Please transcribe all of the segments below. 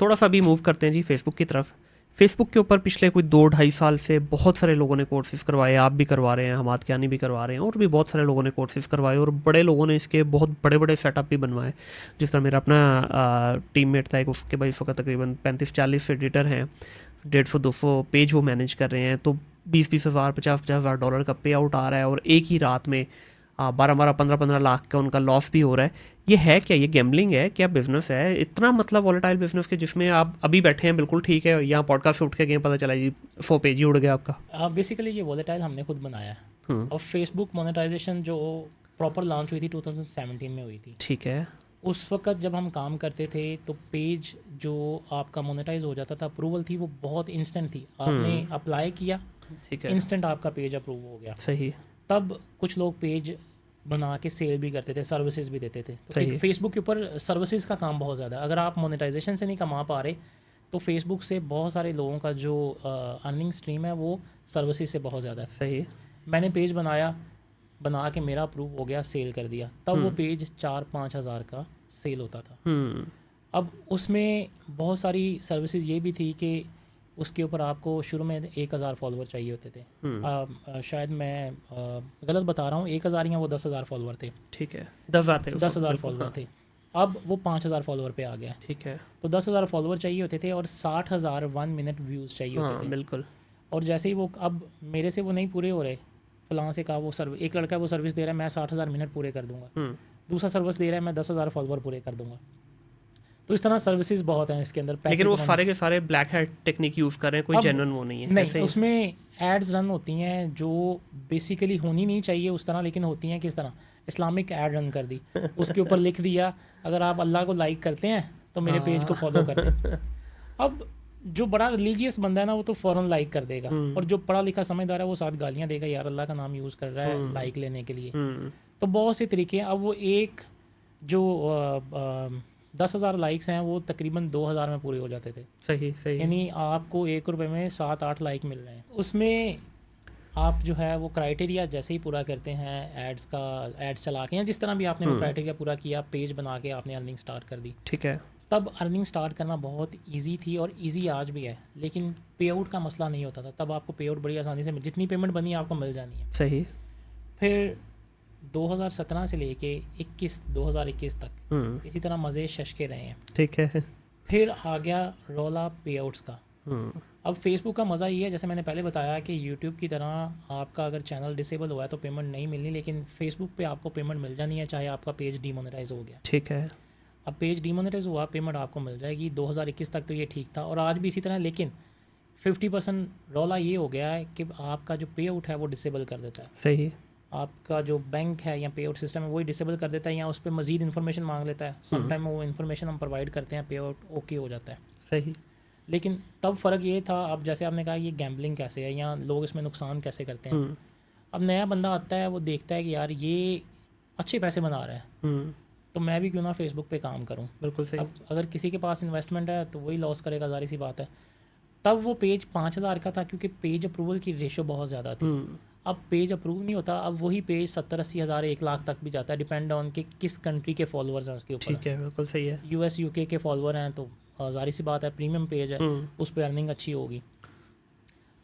थोड़ा सा भी मूव करते हैं जी फेसबुक की तरफ। फेसबुक के ऊपर पिछले कोई 2-2.5 साल से बहुत सारे लोगों ने कोर्सेज़ करवाए, आप भी करवा रहे हैं, हमाद कियानी भी करवा रहे हैं, और भी बहुत सारे लोगों ने कोर्सेज़ करवाए, और बड़े लोगों ने इसके बहुत बड़े बड़े सेटअप भी बनवाए। जिस तरह मेरा अपना टीममेट था एक, उसके भाई इस वक्त तकरीबन 35-40 एडिटर हैं, 150-200 पेज वो मैनेज कर रहे हैं, तो 20-20 हज़ार, 50-50 हज़ार डॉलर का पे आउट आ रहा है, और एक ही रात में 12-12, 15-15 लाख का उनका लॉस भी हो रहा है। ये है क्या? ये गैम्बलिंग है क्या? बिजनेस है इतना मतलब वॉलेटाइल बिजनेस के जिसमें आप अभी बैठे हैं बिल्कुल ठीक है, यहाँ पॉडकास्ट से उठ के गए, पता चला जी 100 पेज ही उड़ गया आपका। बेसिकली ये वॉलेटाइल हमने खुद बनाया है। और फेसबुक मोनेटाइजेशन जो प्रॉपर लॉन्च हुई थी 2017 में हुई थी। ठीक है। उस वक्त जब हम काम करते थे तो पेज जो आपका मोनेटाइज हो जाता था, अप्रूवल थी वो बहुत इंस्टेंट थी। आपने अप्लाई किया, ठीक है। इंस्टेंट आपका पेज अप्रूव हो गया। सही। तब कुछ लोग पेज बना के सेल भी करते थे, सर्विसेज भी देते थे। तो सही। फेसबुक के ऊपर सर्विसेज का काम बहुत ज़्यादा है। अगर आप मोनेटाइजेशन से नहीं कमा पा रहे तो फेसबुक से बहुत सारे लोगों का जो अर्निंग स्ट्रीम है वो सर्विसेज से बहुत ज़्यादा है। सही। मैंने पेज बना के मेरा अप्रूव हो गया, सेल कर दिया, तब वो पेज 4-5 हज़ार का सेल होता था। अब उसमें बहुत सारी सर्विसेज ये भी थी कि उसके ऊपर आपको शुरू में 1,000 फॉलोवर चाहिए होते थे। शायद मैं गलत बता रहा हूँ, 1,000 या वो 10,000 फॉलोवर थे। ठीक है। 10,000 थे। 10,000 फॉलोवर थे। अब वो 5,000 फॉलोवर पे आ गया। ठीक है। तो 10,000 फॉलोवर चाहिए होते थे और 60,000 1 मिनट व्यूज़ चाहिए होते थे। बिल्कुल। और जैसे ही वो, अब मेरे से वो नहीं पूरे हो रहे, फलां से कहा वो एक लड़का वो सर्विस दे रहा है, मैं 60,000 मिनट पूरे कर दूंगा। दूसरा सर्विस दे रहा है, मैं 10,000 फॉलोवर पूरे कर दूंगा। तो इस तरह सर्विसेज बहुत हैं इसके अंदर। लेकिन वो सारे के सारे ब्लैक हैट टेक्निक यूज़ कर रहे हैं, कोई जेन्युइन वो नहीं है। नहीं, उसमें एड्स रन होती हैं जो बेसिकली होनी नहीं चाहिए उस तरह, लेकिन होती हैं। किस तरह? इस्लामिक ऐड रन कर दी, उसके ऊपर लिख दिया अगर आप अल्लाह को लाइक करते हैं तो मेरे पेज को फॉलो कर दें। अब जो बड़ा रिलीजियस बंदा है ना वो तो फ़ौरन लाइक कर देगा, और जो पढ़ा लिखा समझदार है वो साथ गालियाँ देगा, यार अल्लाह का नाम यूज़ कर रहा है लाइक लेने के लिए। तो बहुत से तरीके हैं। अब वो एक जो 10,000 लाइक्स हैं वो तकरीबन 2,000 में पूरे हो जाते थे। सही। सही। यानी आपको 1 रुपये में 7-8 लाइक मिल रहे हैं। उसमें आप जो है वो क्राइटेरिया जैसे ही पूरा करते हैं एड्स चला के, या जिस तरह भी आपने वो क्राइटेरिया पूरा किया, पेज बना के आपने अर्निंग स्टार्ट कर दी, ठीक है। तब अर्निंग स्टार्ट करना बहुत इजी थी, और इजी आज भी है। लेकिन पे आउट का मसला नहीं होता था। तब आपको पे आउट बड़ी आसानी से जितनी पेमेंट बनी आपको मिल जानी है। सही। फिर 2017 से लेके 2021 तक इसी तरह मज़े शशके रहे हैं। ठीक है। फिर आ गया रोला पे आउट्स का। अब फेसबुक का मज़ा ये है, जैसे मैंने पहले बताया कि यूट्यूब की तरह आपका अगर चैनल डिसेबल हुआ है तो पेमेंट नहीं मिलनी, लेकिन फेसबुक पे आपको पेमेंट मिल जानी है, चाहे आपका पेज डीमोनेटाइज हो गया। ठीक है। अब पेज डीमोनेटाइज हुआ, पेमेंट आपको मिल जाएगी। 2021 तक तो ये ठीक था, और आज भी इसी तरह। लेकिन 50% रौला ये हो गया है कि आपका जो पे आउट है वो डिसेबल कर देता है। सही। आपका जो बैंक है या पे आउट सिस्टम है वही डिसेबल कर देता है, या उस पर मज़ीद इन्फॉर्मेशन मांग लेता है। समटाइम वो इन्फॉर्मेशन हम प्रोवाइड करते हैं, पे आउट ओके हो जाता है। सही। लेकिन तब फ़र्क ये था, अब जैसे आपने कहा ये गैम्बलिंग कैसे है या लोग इसमें नुकसान कैसे करते हैं। अब नया बंदा आता है, वो देखता है कि यार ये अच्छे पैसे बना रहा है, तो मैं भी क्यों ना फेसबुक पे काम करूं। बिल्कुल सही। अब अगर किसी के पास इन्वेस्टमेंट है तो वही लॉस करेगा, जारी सी बात है। तब वो पेज 5,000 का था क्योंकि पेज अप्रूवल की रेशो बहुत ज़्यादा थी। अब पेज अप्रूव नहीं होता, अब वही पेज 70-80 हज़ार 1 लाख तक भी जाता है, डिपेंड ऑन कि किस कंट्री के फॉलोअर्स हैं उसके ऊपर। ठीक है। बिल्कुल सही है। US UK के फॉलोअर हैं तो जारी सी बात है, प्रीमियम पेज है, उस पर अर्निंग अच्छी होगी।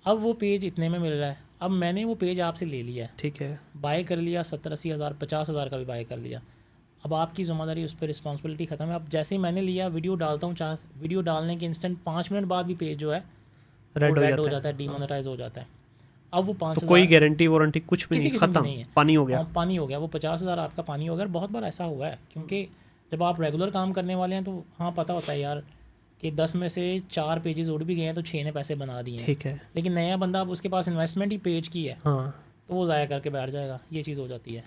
अब वो पेज इतने में मिल रहा है, अब मैंने वो पेज आपसे ले लिया है, ठीक है, बाय कर लिया, 70-80 हज़ार 50 हज़ार का भी बाय कर लिया। अब आपकी ज़िम्मेदारी, उस पर रिस्पॉन्सिबिलिटी ख़त्म है। अब जैसे ही मैंने लिया, वीडियो डालता हूँ, वीडियो डालने के इंस्टेंट 5 मिनट बाद भी पेज जो है रेड हो जाता है, डीमोनेटाइज हो जाता है। अब वो 5,000 तो कोई गारंटी वारंटी कुछ भी नहीं, खत्म, नहीं है, पानी हो गया। पानी हो गया, वो 50 हज़ार आपका पानी हो गया। बहुत बार ऐसा हुआ है, क्योंकि जब आप रेगुलर काम करने वाले हैं तो हाँ पता होता है यार कि 10 में से 4 पेजेस उड़ भी गए हैं तो 6 ने पैसे बना दिए हैं। ठीक है। लेकिन नया बंदा, अब उसके पास इन्वेस्टमेंट ही पेज की है, हाँ, तो वो ज़ाया करके बैठ जाएगा, ये चीज़ हो जाती है।